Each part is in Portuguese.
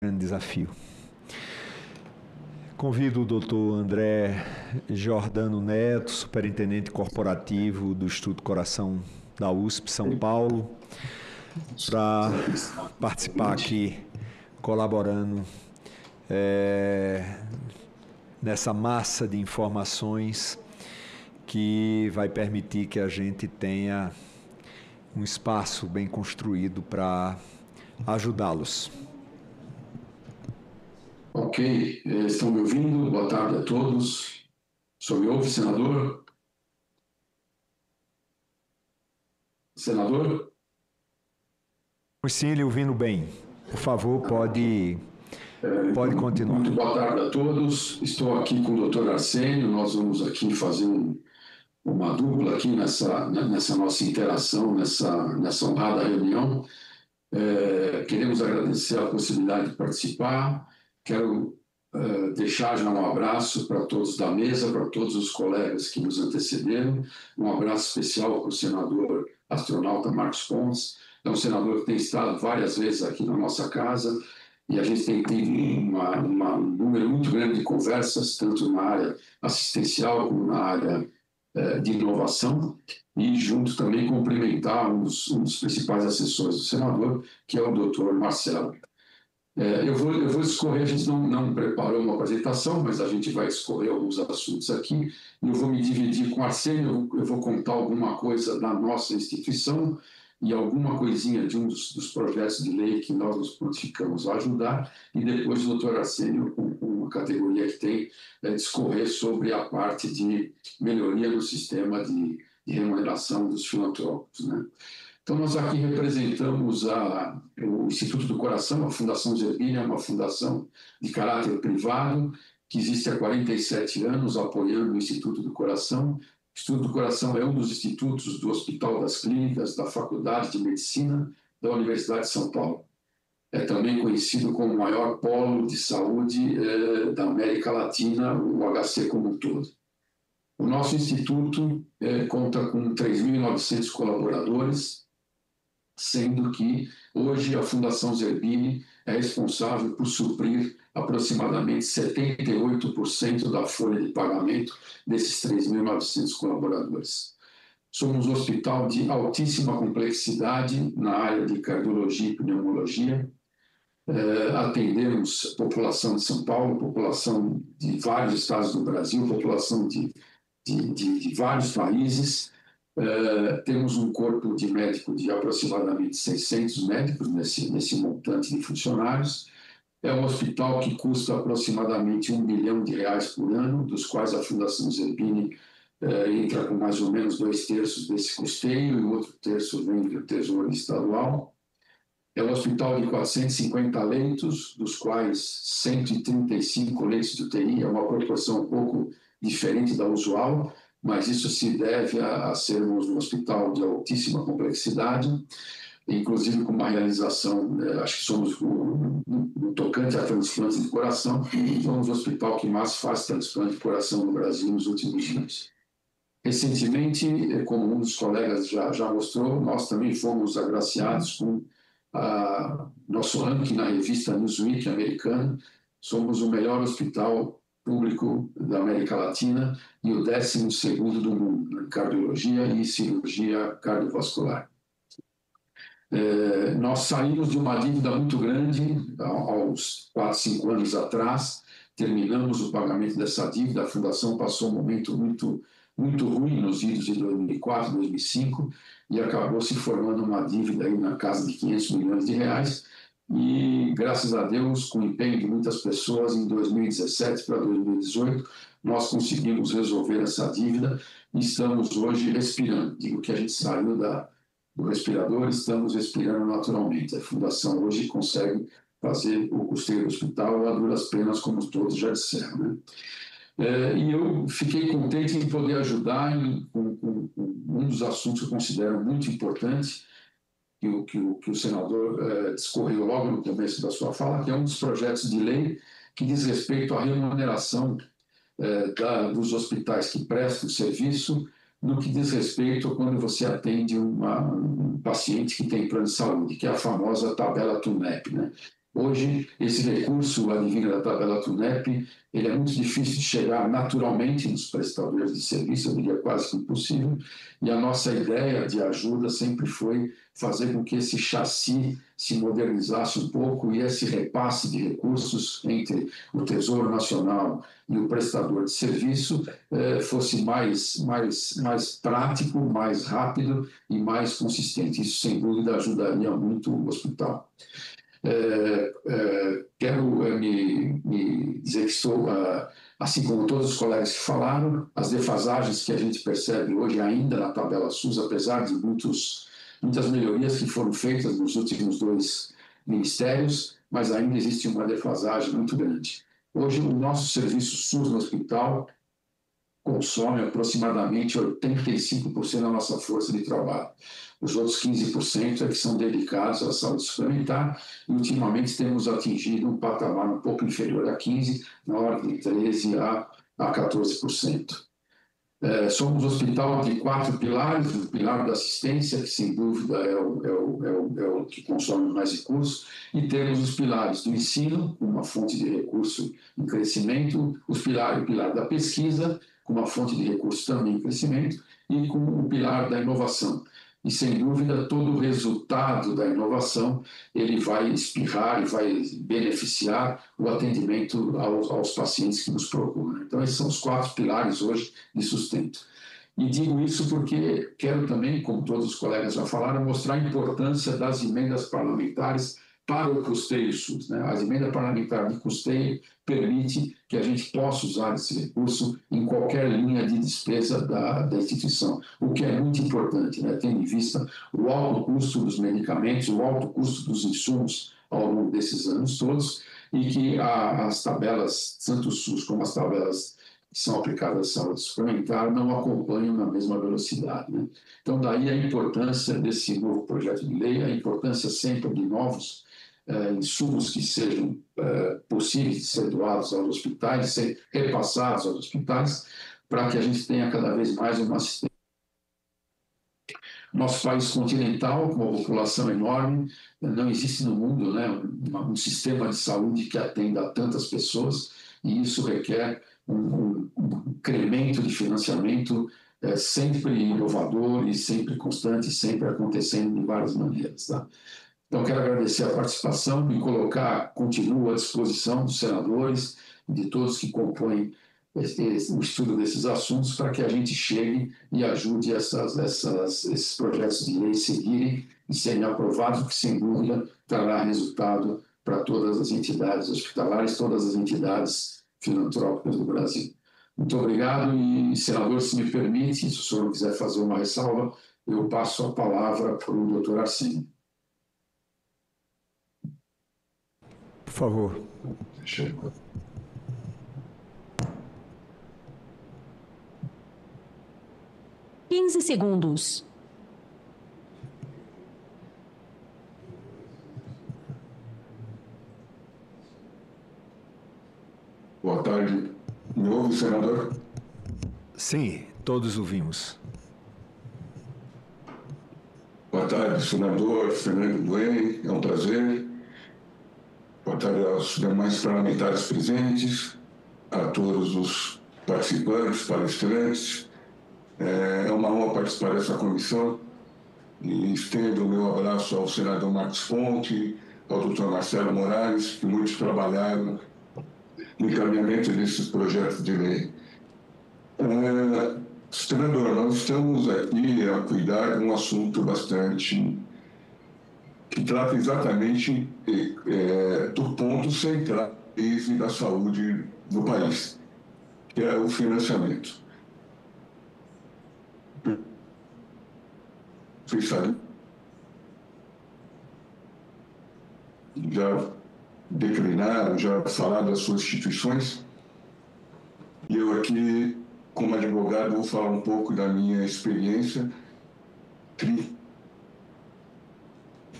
grande desafio. Convido o Dr. André Giordano Neto, superintendente corporativo do Instituto Coração da USP São Paulo, para participar aqui, colaborando nessa massa de informações que vai permitir que a gente tenha um espaço bem construído para ajudá-los. Ok, estão me ouvindo? Boa tarde a todos. O senhor me ouve, senador? Senador? Sim, lhe ouvindo bem. Por favor, pode continuar. Muito boa tarde a todos. Estou aqui com o Dr. Arsênio. Nós vamos aqui fazer uma dupla aqui nessa nossa interação, nessa honrada reunião. Queremos agradecer a possibilidade de participar. Quero deixar já um abraço para todos da mesa, para todos os colegas que nos antecederam. Um abraço especial para o senador astronauta Marcos Pontes. É um senador que tem estado várias vezes aqui na nossa casa e a gente tem tido um número muito grande de conversas, tanto na área assistencial como na área de inovação, e junto também cumprimentar um dos principais assessores do senador, que é o doutor Marcelo. Eu vou escorrer, a gente não preparou uma apresentação, mas a gente vai escorrer alguns assuntos aqui, e eu vou me dividir com o Arsênio, eu vou contar alguma coisa da nossa instituição e alguma coisinha de um dos projetos de lei que nós nos prontificamos a ajudar, e depois o doutor Arsênio, com uma categoria que tem, discorrer sobre a parte de melhoria do sistema de remuneração dos filantrópicos, né? Então, nós aqui representamos o Instituto do Coração, a Fundação Zerbini, é uma fundação de caráter privado, que existe há 47 anos, apoiando o Instituto do Coração. O Instituto do Coração é um dos institutos do Hospital das Clínicas, da Faculdade de Medicina da Universidade de São Paulo. É também conhecido como o maior polo de saúde da América Latina, o HC como um todo. O nosso instituto conta com 3.900 colaboradores, sendo que hoje a Fundação Zerbini é responsável por suprir aproximadamente 78% da folha de pagamento desses 3.900 colaboradores. Somos um hospital de altíssima complexidade na área de cardiologia e pneumologia. Atendemos a população de São Paulo, população de vários estados do Brasil, população de vários países. Temos um corpo de médico de aproximadamente 600 médicos nesse montante de funcionários. É um hospital que custa aproximadamente R$1 bilhão por ano, dos quais a Fundação Zerbini entra com mais ou menos 2/3 desse custeio e o outro terço vem do Tesouro Estadual. É um hospital de 450 leitos, dos quais 135 leitos de UTI, é uma proporção um pouco diferente da usual, mas isso se deve a sermos um hospital de altíssima complexidade, inclusive com uma realização, acho que somos, no tocante a transplante de coração, somos o hospital que mais faz transplante de coração no Brasil nos últimos anos. Recentemente, como um dos colegas já mostrou, nós também fomos agraciados com nosso ranking na revista Newsweek americana. Somos o melhor hospital público da América Latina e o 12º do mundo em cardiologia e cirurgia cardiovascular. Nós saímos de uma dívida muito grande há uns 4, 5 anos atrás, terminamos o pagamento dessa dívida, a Fundação passou um momento muito ruim nos idos de 2004, 2005, e acabou se formando uma dívida aí na casa de R$500 milhões, e graças a Deus, com o empenho de muitas pessoas, em 2017 para 2018, nós conseguimos resolver essa dívida e estamos hoje respirando. Digo que a gente saiu do respirador, estamos respirando naturalmente. A Fundação hoje consegue fazer o custeio do hospital a duras penas, como todos já disseram, né? E eu fiquei contente em poder ajudar com um dos assuntos que eu considero muito importante, que o senador discorreu logo no começo da sua fala, que é um dos projetos de lei que diz respeito à remuneração dos hospitais que prestam serviço, no que diz respeito a quando você atende um paciente que tem plano de saúde, que é a famosa tabela TUNEP, né? Hoje, esse recurso advindo da tabela TUNEP, ele é muito difícil de chegar naturalmente nos prestadores de serviço, eu diria quase que impossível, e a nossa ideia de ajuda sempre foi fazer com que esse chassi se modernizasse um pouco e esse repasse de recursos entre o Tesouro Nacional e o prestador de serviço fosse mais prático, mais rápido e mais consistente. Isso, sem dúvida, ajudaria muito o hospital. Quero me dizer que estou, assim como todos os colegas que falaram, as defasagens que a gente percebe hoje ainda na tabela SUS, apesar de muitas melhorias que foram feitas nos últimos 2 ministérios, mas ainda existe uma defasagem muito grande. Hoje, o nosso serviço SUS no hospital consome aproximadamente 85% da nossa força de trabalho. Os outros 15% é que são dedicados à saúde suplementar e, ultimamente, temos atingido um patamar um pouco inferior a 15%, na ordem de 13% a 14%. Somos um hospital de 4 pilares, o pilar da assistência, que sem dúvida é o que consome mais recursos, e temos os pilares do ensino, uma fonte de recurso em crescimento, o pilar da pesquisa, com uma fonte de recurso também em crescimento, e com o pilar da inovação. E, sem dúvida, todo o resultado da inovação ele vai espirrar e vai beneficiar o atendimento aos pacientes que nos procuram. Então, esses são os 4 pilares hoje de sustento. E digo isso porque quero também, como todos os colegas já falaram, mostrar a importância das emendas parlamentares para o custeio SUS. Né? A emenda parlamentar de custeio permite que a gente possa usar esse recurso em qualquer linha de despesa da instituição, o que é muito importante, né? Tendo em vista o alto custo dos medicamentos, o alto custo dos insumos ao longo desses anos todos, e que as tabelas, tanto o SUS como as tabelas que são aplicadas à saúde suplementar não acompanham na mesma velocidade. Né? Então, daí a importância desse novo projeto de lei, a importância sempre de novos insumos que sejam possíveis de ser doados aos hospitais, de ser repassados aos hospitais, para que a gente tenha cada vez mais uma assistência. Nosso país continental, com uma população enorme, não existe no mundo, né, um sistema de saúde que atenda a tantas pessoas, e isso requer um incremento de financiamento sempre inovador e sempre constante, sempre acontecendo de várias maneiras. Tá? Então, quero agradecer a participação e continuo à disposição dos senadores e de todos que compõem o estudo desses assuntos para que a gente chegue e ajude esses projetos de lei seguirem e serem aprovados, que, sem dúvida, trará resultado para todas as entidades hospitalares, todas as entidades filantrópicas do Brasil. Muito obrigado e, senador, se me permite, se o senhor quiser fazer uma ressalva, eu passo a palavra para o doutor Arsênio. Por favor. 15 segundos. Boa tarde. Me ouve, senador? Sim, todos ouvimos. Boa tarde, senador Fernando Bueno. É um prazer. Boa tarde aos demais parlamentares presentes, a todos os participantes, palestrantes. É uma honra participar dessa comissão e estendo o meu abraço ao senador Marcos Ponte, ao doutor Marcelo Morales, que muitos trabalharam no encaminhamento desses projetos de lei. Senador, nós estamos aqui a cuidar de um assunto que trata exatamente do ponto central da saúde do país, que é o financiamento. Vocês sabem, já declinaram, já falaram das suas instituições, e eu aqui, como advogado, vou falar um pouco da minha experiência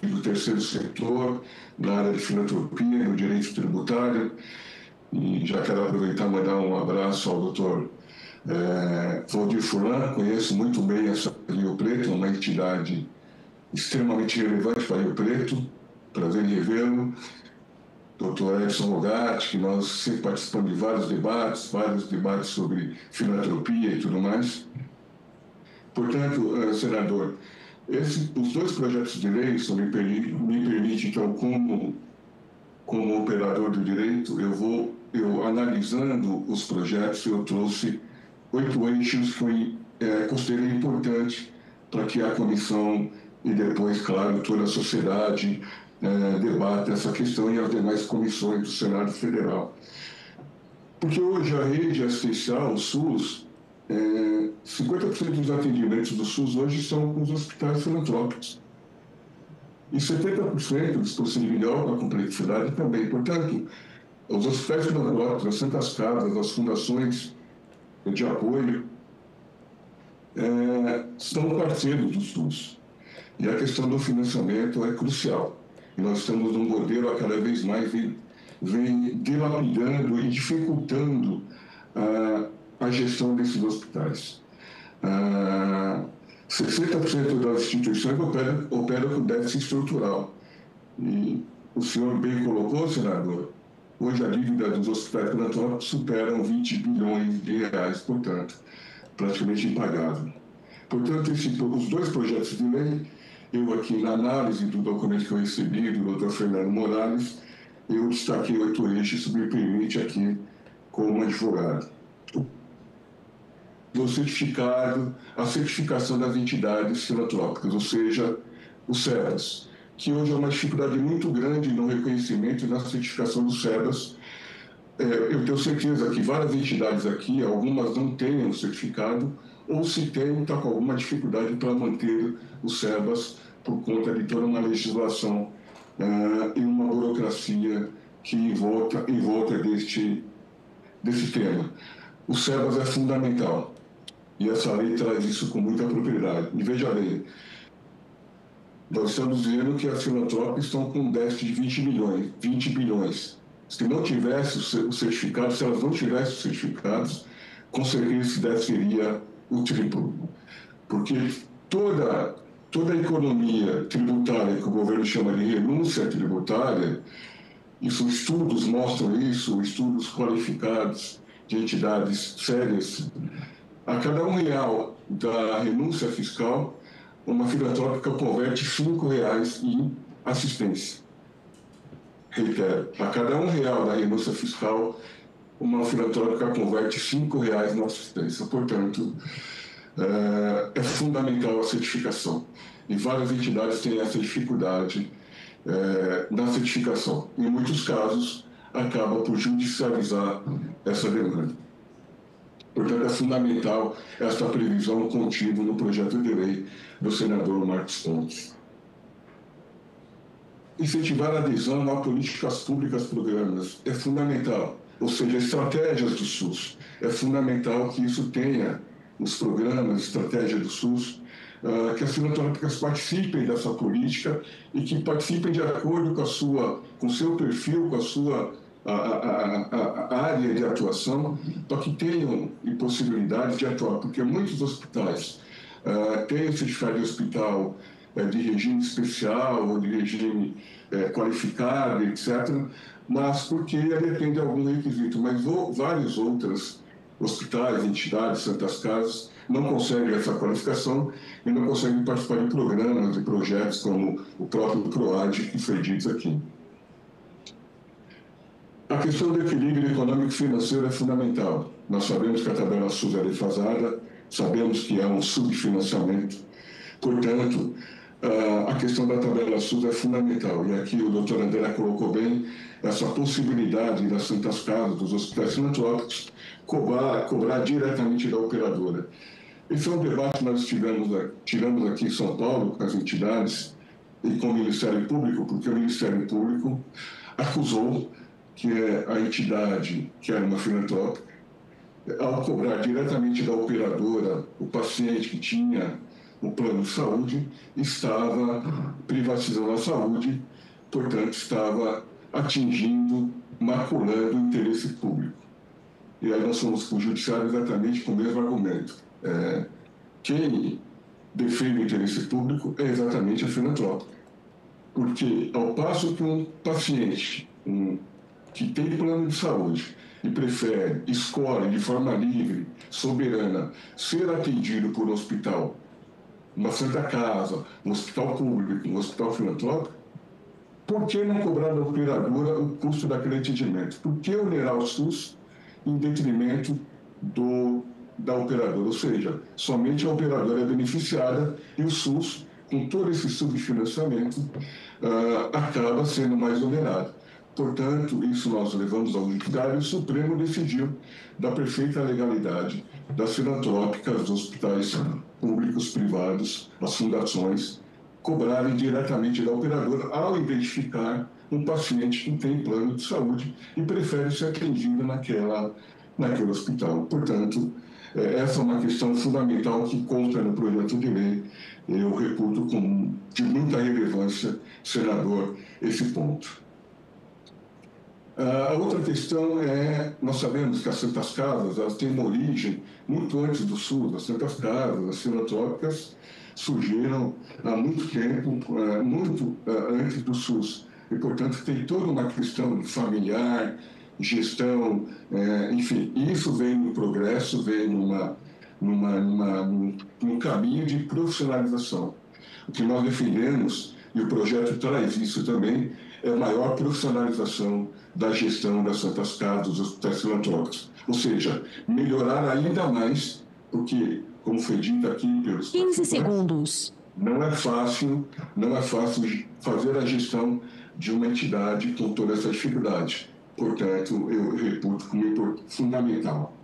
do terceiro setor, na área de filantropia, no direito tributário, e já quero aproveitar e mandar um abraço ao doutor Valdir Furlan. Conheço muito bem essa Rio Preto, uma entidade extremamente relevante para Rio Preto, prazer em revê-lo, doutor Edson Rogatti, que nós sempre participamos de vários debates sobre filantropia e tudo mais. Portanto, senador, os dois projetos de lei, me permite, então, como operador do direito, eu analisando os projetos, eu trouxe 8 eixos que considerei importante para que a comissão e depois, claro, toda a sociedade debata essa questão e as demais comissões do Senado Federal. Porque hoje a rede assistencial, o SUS, 50% dos atendimentos do SUS hoje são com os hospitais filantrópicos. E 70% dos procedimentos de alta complexidade também. Portanto, os hospitais filantrópicos, as santas casas, as fundações de apoio, são parceiros do SUS. E a questão do financiamento é crucial. E nós estamos num modelo a cada vez mais vem dilapidando e dificultando a gestão desses hospitais. 60% das instituições operam com déficit estrutural. E o senhor bem colocou, senador, hoje a dívida dos hospitais filantrópicos supera 20 bilhões de reais, portanto, praticamente impagável. Portanto, os dois projetos de lei, eu aqui na análise do documento que eu recebi do Dr. Fernando Morales, eu destaquei 8 eixos, isso me permite aqui, como advogado. O certificado, a certificação das entidades filantrópicas, ou seja, o SEBAS, que hoje é uma dificuldade muito grande no reconhecimento e na certificação do SEBAS. Eu tenho certeza que várias entidades aqui, algumas não têm o certificado, ou se tem, está com alguma dificuldade para manter o SEBAS por conta de toda uma legislação e uma burocracia que em volta desse tema. O SEBAS é fundamental. E essa lei traz isso com muita propriedade. E veja bem, nós estamos dizendo que as filantrópicas estão com um déficit de 20 bilhões. Se não tivesse o certificado, se elas não tivessem os certificados, com certeza esse déficit seria o triplo. Porque toda a economia tributária que o governo chama de renúncia tributária, isso, estudos mostram isso, estudos qualificados de entidades sérias, a cada R$1 da renúncia fiscal, uma filantrópica converte R$5 em assistência. Reitero, a cada R$1 da renúncia fiscal, uma filantrópica converte R$5 na assistência. Portanto, é fundamental a certificação. E várias entidades têm essa dificuldade na certificação. Em muitos casos, acaba por judicializar essa demanda. Portanto, é fundamental esta previsão contida no projeto de lei do senador Marcos Pontes. Incentivar a adesão a políticas públicas programas é fundamental, ou seja, estratégias do SUS. É fundamental que isso tenha os programas, estratégia do SUS, que as filantrópicas participem dessa política e que participem de acordo com o seu perfil, com a sua área de atuação, para que tenham possibilidade de atuar, porque muitos hospitais têm certificado de hospital de regime especial ou de regime qualificado, etc., mas porque ele atende a algum requisito. Mas vários outros hospitais, entidades, santas casas, não conseguem essa qualificação e não conseguem participar de programas e projetos como o próprio PROAD, que foi dito aqui. A questão do equilíbrio econômico e financeiro é fundamental. Nós sabemos que a tabela SUS é defasada, sabemos que é um subfinanciamento. Portanto, a questão da tabela SUS é fundamental. E aqui o doutor André colocou bem essa possibilidade das santas casas, dos hospitais filantrópicos, cobrar diretamente da operadora. Esse é um debate que nós tivemos aqui em São Paulo com as entidades e com o Ministério Público, porque o Ministério Público acusou que a entidade, que era uma filantrópica, ao cobrar diretamente da operadora, o paciente que tinha um plano de saúde, estava privatizando a saúde, portanto, estava maculando o interesse público. E aí nós fomos para o judiciário exatamente com o mesmo argumento. Quem defende o interesse público é exatamente a filantrópica. Porque, ao passo que um paciente que tem plano de saúde e prefere, escolhe de forma livre, soberana, ser atendido por um hospital, uma Santa Casa, um hospital público, um hospital filantrópico, por que não cobrar da operadora o custo daquele atendimento? Por que onerar o SUS em detrimento da operadora? Ou seja, somente a operadora é beneficiada e o SUS, com todo esse subfinanciamento, acaba sendo mais onerado. Portanto, isso nós levamos ao judiciário e o Supremo decidiu da perfeita legalidade das filantrópicas, dos hospitais públicos, privados, as fundações, cobrarem diretamente da operadora ao identificar um paciente que tem plano de saúde e prefere ser atendido naquele hospital. Portanto, essa é uma questão fundamental que consta no projeto de lei. Eu reputo de muita relevância, senador, esse ponto. A outra questão nós sabemos que as Santas Casas elas têm uma origem muito antes do SUS. As Santas Casas, as filantrópicas, surgiram há muito tempo, muito antes do SUS. E, portanto, tem toda uma questão familiar, gestão, enfim. Isso vem no progresso, vem num caminho de profissionalização. O que nós defendemos, e o projeto traz isso também, é a maior profissionalização da gestão das Santas Casas, dos hospitais filantrópicos. Ou seja, melhorar ainda mais, porque, como foi dito aqui pelos 15 segundos. Não é fácil fazer a gestão de uma entidade com toda essa dificuldade. Portanto, eu reputo como fundamental.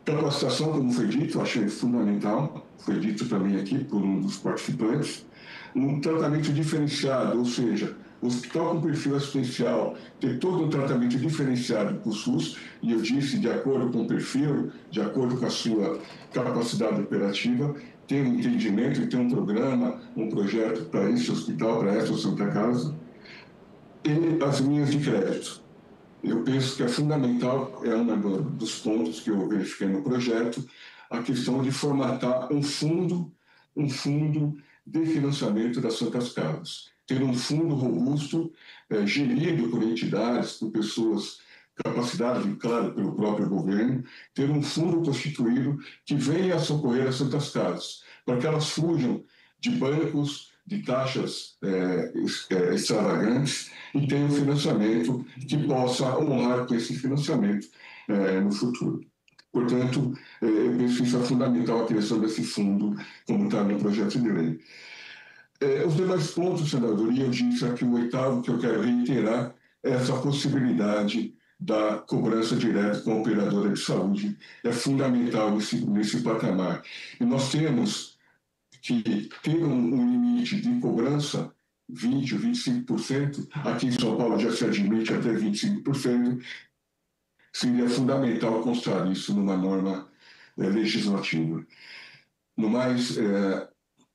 Capacitação, como foi dito, achei fundamental, foi dito também aqui por um dos participantes, um tratamento diferenciado, ou seja, o hospital com perfil assistencial ter todo um tratamento diferenciado para o SUS, e eu disse, de acordo com o perfil, de acordo com a sua capacidade operativa, ter um entendimento e ter um programa, um projeto para esse hospital, para essa Santa Casa, e as linhas de crédito. Eu penso que é fundamental, é um dos pontos que eu verifiquei no projeto, a questão de formatar um fundo de financiamento das Santas Casas. Ter um fundo robusto, gerido por entidades, por pessoas capacitadas, claro, pelo próprio governo, ter um fundo constituído que venha a socorrer as Santas Casas, para que elas fujam de bancos, de taxas extravagantes e tenham um financiamento que possa honrar com esse financiamento no futuro. Portanto, eu penso que isso é fundamental, a criação desse fundo, como está no projeto de lei. Os demais pontos, senador, e eu disse aqui o oitavo, que eu quero reiterar, é essa possibilidade da cobrança direta com a operadora de saúde. É fundamental nesse patamar. E nós temos que ter um limite de cobrança 20% ou 25%, aqui em São Paulo já se admite até 25%, seria fundamental constar isso numa norma legislativa. No mais,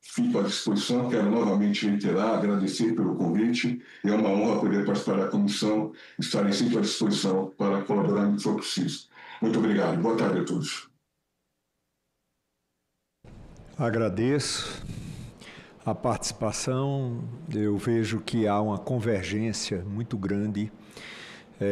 fico à disposição, quero novamente reiterar, agradecer pelo convite, é uma honra poder participar da comissão, estarei sempre à disposição para colaborar no que for preciso. Muito obrigado, boa tarde a todos. Agradeço a participação, eu vejo que há uma convergência muito grande